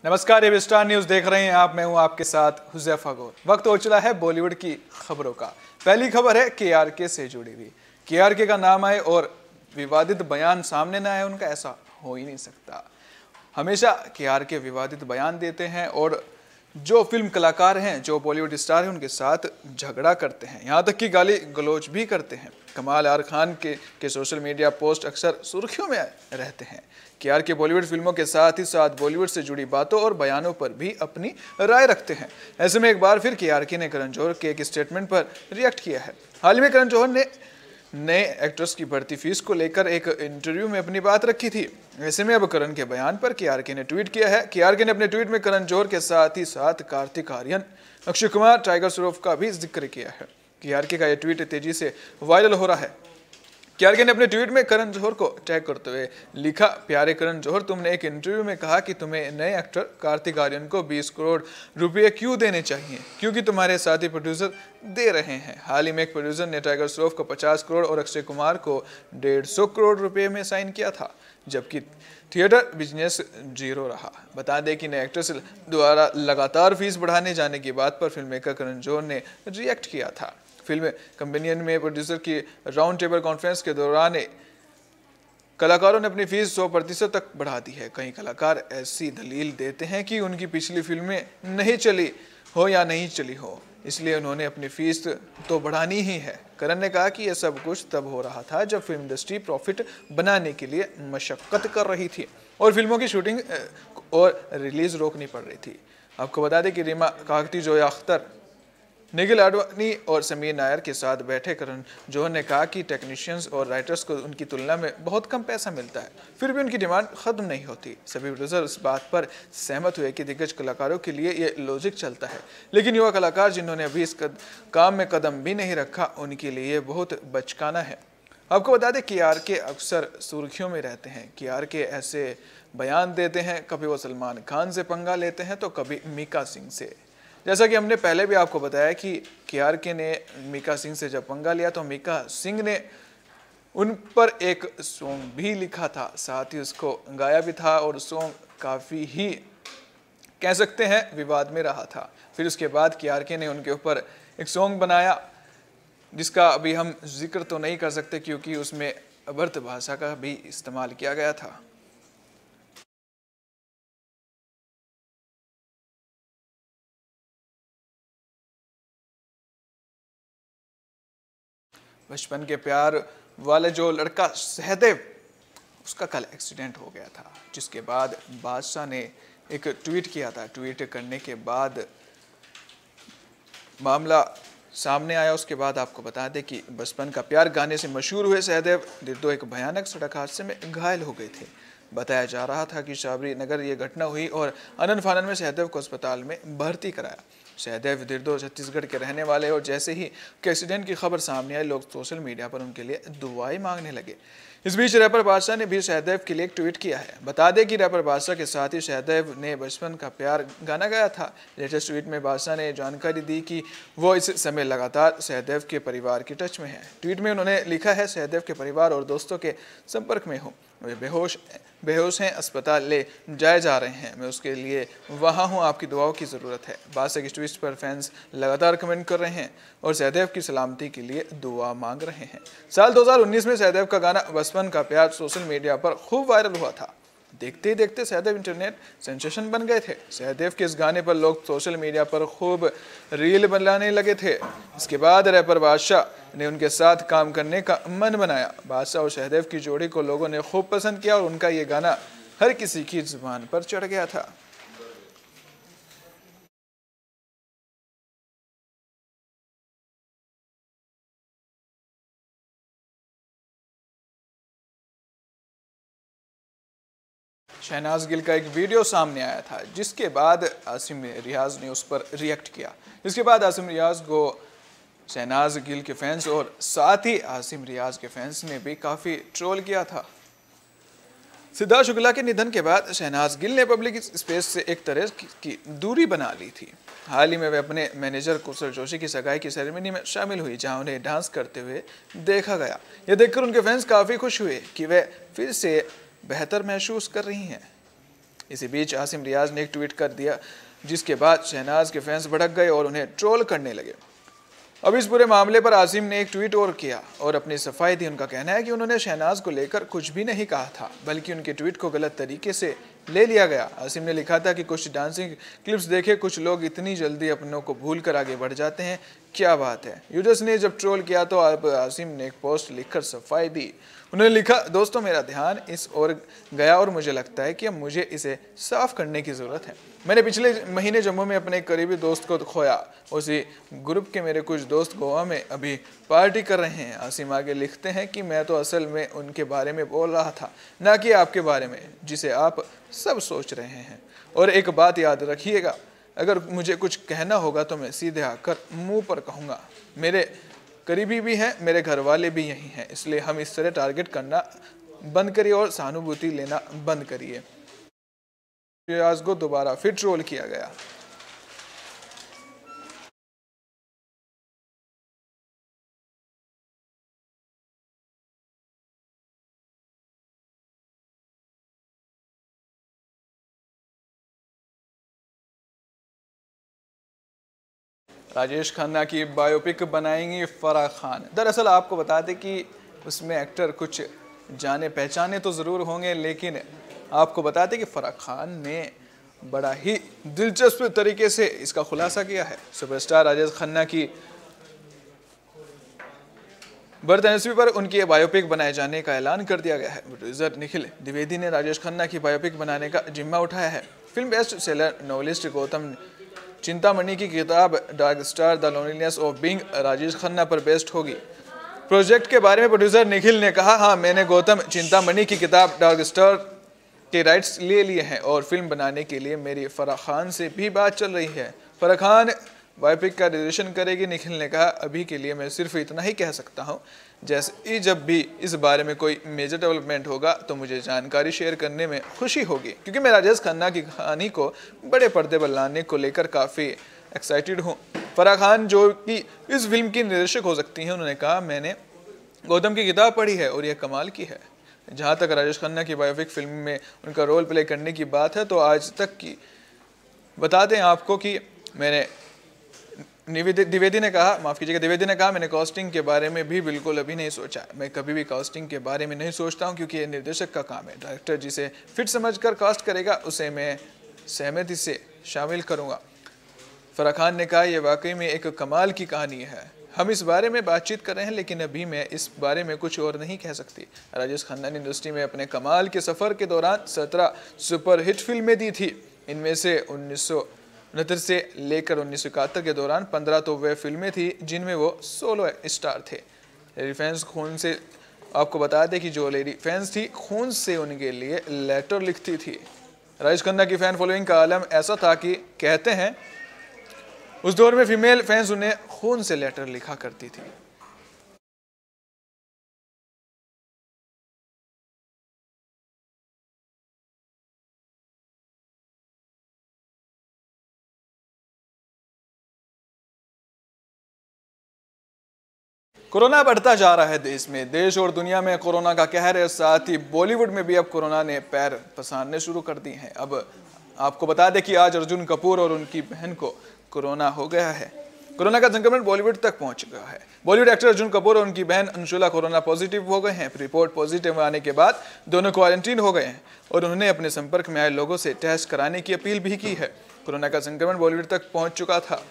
नमस्कार, ये star news देख रहे हैं आप। मैं हूं आपके साथ हुज़ैफा गौर। वक्त हो चला है बॉलीवुड की खबरों का। पहली खबर है केआरके से जुड़ी हुई। केआरके का नाम आए और विवादित बयान सामने ना आए, उनका ऐसा हो ही नहीं सकता। हमेशा केआरके विवादित बयान देते हैं और जो फिल्म कलाकार हैं, जो बॉलीवुड स्टार हैं, उनके साथ झगड़ा करते हैं, यहाँ तक कि गाली गलौज भी करते हैं। कमाल आर खान के सोशल मीडिया पोस्ट अक्सर सुर्खियों में रहते हैं। केआरके बॉलीवुड फिल्मों के साथ ही साथ बॉलीवुड से जुड़ी बातों और बयानों पर भी अपनी राय रखते हैं। ऐसे में एक बार फिर केआरके ने करण जौहर के एक स्टेटमेंट पर रिएक्ट किया है। हाल ही में करण जौहर ने नए एक्ट्रेस की बढ़ती फीस को लेकर एक इंटरव्यू में अपनी बात रखी थी। ऐसे में अब करण के बयान पर केआरके ने ट्वीट किया है। केआरके ने अपने ट्वीट में करण जौहर के साथ ही साथ कार्तिक आर्यन, अक्षय कुमार, टाइगर श्रॉफ का भी जिक्र किया है। केआरके का यह ट्वीट तेजी से वायरल हो रहा है। केआरके ने अपने ट्वीट में करण जौहर को टैग करते हुए लिखा, प्यारे करण जौहर, तुमने एक इंटरव्यू में कहा कि तुम्हें नए एक्टर कार्तिक आर्यन को 20 करोड़ रुपए क्यों देने चाहिए, क्योंकि तुम्हारे साथी प्रोड्यूसर दे रहे हैं। हाल ही में एक प्रोड्यूसर ने टाइगर श्रॉफ को 50 करोड़ और अक्षय कुमार को 150 करोड़ रुपए में साइन किया था, जबकि थिएटर बिजनेस जीरो रहा। बता दें कि नए एक्टर्स द्वारा लगातार फीस बढ़ाने जाने की बात पर फिल्म मेकर करण जौहर ने रिएक्ट किया था। फिल्म कंपेनियन में प्रोड्यूसर की राउंड टेबल कॉन्फ्रेंस के दौरान कलाकारों ने अपनी फीस 100% तक बढ़ा दी है। कई कलाकार ऐसी दलील देते हैं कि उनकी पिछली फिल्में नहीं चली हो या नहीं चली हो, इसलिए उन्होंने अपनी फीस तो बढ़ानी ही है। करण ने कहा कि यह सब कुछ तब हो रहा था जब फिल्म इंडस्ट्री प्रॉफिट बनाने के लिए मशक्कत कर रही थी और फिल्मों की शूटिंग और रिलीज रोकनी पड़ रही थी। आपको बता दें कि रीमा काकती, जोया अख्तर, निखिल आडवाणी और समीर नायर के साथ बैठे करण जौहर ने कहा कि टेक्नीशियंस और राइटर्स को उनकी तुलना में बहुत कम पैसा मिलता है, फिर भी उनकी डिमांड खत्म नहीं होती। सभी प्रोड्यूसर इस बात पर सहमत हुए कि दिग्गज कलाकारों के लिए ये लॉजिक चलता है, लेकिन युवा कलाकार जिन्होंने अभी इस काम में कदम भी नहीं रखा, उनके लिए बहुत बचकाना है। आपको बता दें केआरके अक्सर सुर्खियों में रहते हैं। केआरके ऐसे बयान देते हैं, कभी वो सलमान खान से पंगा लेते हैं तो कभी मीका सिंह से। जैसा कि हमने पहले भी आपको बताया कि केआरके ने मीका सिंह से जब पंगा लिया तो मीका सिंह ने उन पर एक सॉन्ग भी लिखा था, साथ ही उसको गाया भी था और सॉन्ग काफ़ी ही कह सकते हैं विवाद में रहा था। फिर उसके बाद केआरके ने उनके ऊपर एक सॉन्ग बनाया जिसका अभी हम जिक्र तो नहीं कर सकते क्योंकि उसमें अभद्र भाषा का भी इस्तेमाल किया गया था। बचपन के प्यार वाले जो लड़का सहदेव, उसका कल एक्सीडेंट हो गया था, जिसके बाद बादशाह ने एक ट्वीट किया था। ट्वीट करने के बाद मामला सामने आया। उसके बाद आपको बता दें कि बचपन का प्यार गाने से मशहूर हुए सहदेव दिर्दो एक भयानक सड़क हादसे में घायल हो गए थे। बताया जा रहा था कि शाबरी नगर ये घटना हुई और आनन फानन में सहदेव को अस्पताल में भर्ती कराया। सहदेव दिर्दो छत्तीसगढ़ के रहने वाले और जैसे ही एक्सीडेंट की खबर सामने आई, लोग सोशल मीडिया पर उनके लिए दुआएं मांगने लगे। इस बीच रैपर बादशाह ने भी सहदेव के लिए एक ट्वीट किया है। बता दें कि रैपर बादशाह के साथ ही सहदेव ने बचपन का प्यार गाना गाया था। लेटेस्ट ट्वीट में बादशाह ने जानकारी दी कि वो इस समय लगातार सहदेव के परिवार की टच में है। ट्वीट में उन्होंने लिखा है, सहदेव के परिवार और दोस्तों के संपर्क में हूँ, वे बेहोश हैं, अस्पताल ले जाए जा रहे हैं, मैं उसके लिए वहाँ हूँ, आपकी दुआओं की ज़रूरत है। बादशाह की ट्वीट पर फैंस लगातार कमेंट कर रहे हैं और सहदेव की सलामती के लिए दुआ मांग रहे हैं। साल 2019 में सहदेव का गाना बचपन का प्यार सोशल मीडिया पर खूब वायरल हुआ था। देखते ही देखते सहदेव इंटरनेट सेंसेशन बन गए थे। सहदेव के इस गाने पर लोग सोशल मीडिया पर खूब रील बनाने लगे थे। इसके बाद रैपर बादशाह ने उनके साथ काम करने का मन बनाया। बादशाह और सहदेव की जोड़ी को लोगों ने खूब पसंद किया और उनका ये गाना हर किसी की जुबान पर चढ़ गया था। शहनाज गिल का एक वीडियो सामने आया था, जिसके बाद आसिम रियाज ने उस पर रिएक्ट किया। जिसके बाद आसिम रियाज को शहनाज गिल के फैंस और साथ ही आसिम रियाज के फैंस ने भी काफ़ी ट्रोल किया था। सिद्धार्थ शुक्ला के निधन के बाद शहनाज गिल ने पब्लिक स्पेस से एक तरह की दूरी बना ली थी। हाल ही में वे अपने मैनेजर कुशल जोशी की सगाई की सेरेमनी में शामिल हुई, जहां उन्हें डांस करते हुए देखा गया। यह देखकर उनके फैंस काफ़ी खुश हुए कि वे फिर से बेहतर महसूस कर रही हैं। इसी बीच आसिम रियाज ने एक ट्वीट कर दिया, जिसके बाद शहनाज के फैंस भड़क गए और उन्हें ट्रोल करने लगे। अब इस पूरे मामले पर आसिम ने एक ट्वीट और किया और अपनी सफाई दी। उनका कहना है कि उन्होंने शहनाज को लेकर कुछ भी नहीं कहा था, बल्कि उनके ट्वीट को गलत तरीके से ले लिया गया। आसिम ने लिखा था कि कुछ डांसिंग क्लिप्स देखे, कुछ लोग इतनी जल्दी अपनों को भूलकर आगे बढ़ जाते हैं, क्या बात है। यूजर्स ने जब ट्रोल किया तो अब आसिम ने एक पोस्ट लिखकर सफाई दी। उन्होंने लिखा, दोस्तों मेरा ध्यान इस ओर गया और मुझे लगता है कि अब मुझे इसे साफ करने की ज़रूरत है। मैंने पिछले महीने जम्मू में अपने एक करीबी दोस्त को खोया। उसी ग्रुप के मेरे कुछ दोस्त गोवा में अभी पार्टी कर रहे हैं। आसिम आगे लिखते हैं कि मैं तो असल में उनके बारे में बोल रहा था, ना कि आपके बारे में, जिसे आप सब सोच रहे हैं। और एक बात याद रखिएगा, अगर मुझे कुछ कहना होगा तो मैं सीधे आकर मुंह पर कहूँगा। मेरे करीबी भी हैं, मेरे घर वाले भी यही हैं, इसलिए हम इस तरह टारगेट करना बंद करिए और सहानुभूति लेना बंद करिए। रियाज को दोबारा फिर ट्रोल किया गया। राजेश खन्ना की बायोपिक बनाएंगी फराह खान। दरअसल आपको बता दें कि उसमें एक्टर कुछ जाने पहचाने तो ज़रूर होंगे, लेकिन आपको बता दें कि फराह खान ने बड़ा ही दिलचस्प तरीके से इसका खुलासा किया है। सुपरस्टार राजेश खन्ना की बर्थ पर उनकी बायोपिक बनाए जाने का ऐलान कर दिया गया है। प्रोड्यूसर निखिल द्विवेदी ने राजेश खन्ना की बायोपिक बनाने का जिम्मा उठाया है। Film best seller novelist Gautam Chintamani की किताब dark star the loneliness of being Rajesh Khanna पर बेस्ड होगी। प्रोजेक्ट के बारे में प्रोड्यूसर निखिल ने कहा, हाँ मैंने गौतम चिंतामणि की किताब डार्क स्टार के राइट्स ले लिए हैं और फिल्म बनाने के लिए मेरी फराह खान से भी बात चल रही है। फराह खान बायोपिक का डायरेक्शन करेगी। निखिल ने कहा, अभी के लिए मैं सिर्फ इतना ही कह सकता हूँ, जैसे ही जब भी इस बारे में कोई मेजर डेवलपमेंट होगा तो मुझे जानकारी शेयर करने में खुशी होगी, क्योंकि मैं राजेश खन्ना की कहानी को बड़े पर्दे पर लाने को लेकर काफ़ी एक्साइटेड हूँ। फराह खान जो कि इस फिल्म की निर्देशक हो सकती हैं, उन्होंने कहा, मैंने गौतम की किताब पढ़ी है और यह कमाल की है। जहाँ तक राजेश खन्ना की बायोपिक फिल्म में उनका रोल प्ले करने की बात है, तो आज तक की बता दें आपको कि मैंने द्विवेदी ने कहा, मैंने कास्टिंग के बारे में भी बिल्कुल अभी नहीं सोचा। मैं कभी भी कास्टिंग के बारे में नहीं सोचता हूं, क्योंकि ये निर्देशक का काम है। डायरेक्टर जिसे फिट समझकर कास्ट करेगा उसे मैं सहमति से शामिल करूंगा। फराह खान ने कहा, यह वाकई में एक कमाल की कहानी है। हम इस बारे में बातचीत कर रहे हैं, लेकिन अभी मैं इस बारे में कुछ और नहीं कह सकती। राजेश खन्ना ने इंडस्ट्री में अपने कमाल के सफ़र के दौरान 17 सुपरहिट फिल्में दी थी। इनमें से 1969 से लेकर 1971 के दौरान 15 तो वे फिल्में थी जिनमें वो सोलो स्टार थे। लेडी फैंस खून से, आपको बता दें कि जो लेडी फैंस थी खून से उनके लिए लेटर लिखती थी। राजेश खन्ना की फ़ैन फॉलोइंग का आलम ऐसा था कि कहते हैं उस दौर में फीमेल फैंस उन्हें खून से लेटर लिखा करती थी। कोरोना बढ़ता जा रहा है देश में। देश और दुनिया में कोरोना का कहर है, साथ ही बॉलीवुड में भी अब कोरोना ने पैर पसारने शुरू कर दिए हैं। अब आपको बता दें कि आज अर्जुन कपूर और उनकी बहन को कोरोना हो गया है। कोरोना का संक्रमण बॉलीवुड तक पहुंच गया है। बॉलीवुड एक्टर अर्जुन कपूर और उनकी बहन अंशुला कोरोना पॉजिटिव हो गए हैं। रिपोर्ट पॉजिटिव आने के बाद दोनों क्वारंटीन हो गए हैं और उन्होंने अपने संपर्क में आए लोगों से टेस्ट कराने की अपील भी की है। कोरोना का संक्रमण बॉलीवुड तक पहुंच चुका था।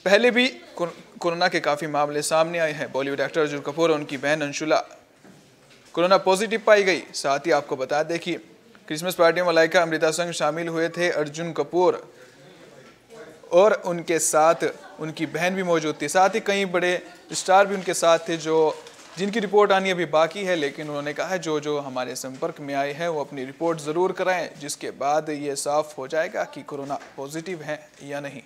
पहले भी कोरोना के काफ़ी मामले सामने आए हैं। बॉलीवुड एक्टर अर्जुन कपूर और उनकी बहन अंशुला कोरोना पॉजिटिव पाई गई। साथ ही आपको बता दें कि क्रिसमस पार्टी में मलाइका अमृता संग शामिल हुए थे। अर्जुन कपूर और उनके साथ उनकी बहन भी मौजूद थी। साथ ही कई बड़े स्टार भी उनके साथ थे जिनकी रिपोर्ट आनी अभी बाकी है, लेकिन उन्होंने कहा है जो हमारे संपर्क में आए हैं वो अपनी रिपोर्ट ज़रूर कराएं, जिसके बाद ये साफ हो जाएगा कि कोरोना पॉजिटिव है या नहीं।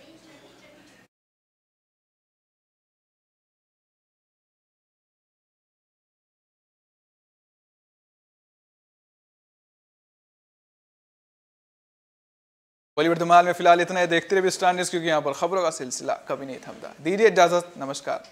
बॉलीवुड धमाल में फिलहाल इतना है। देखते रहिए स्टार न्यूज़, क्योंकि यहाँ पर खबरों का सिलसिला कभी नहीं थमता। दीजिए इजाजत, नमस्कार।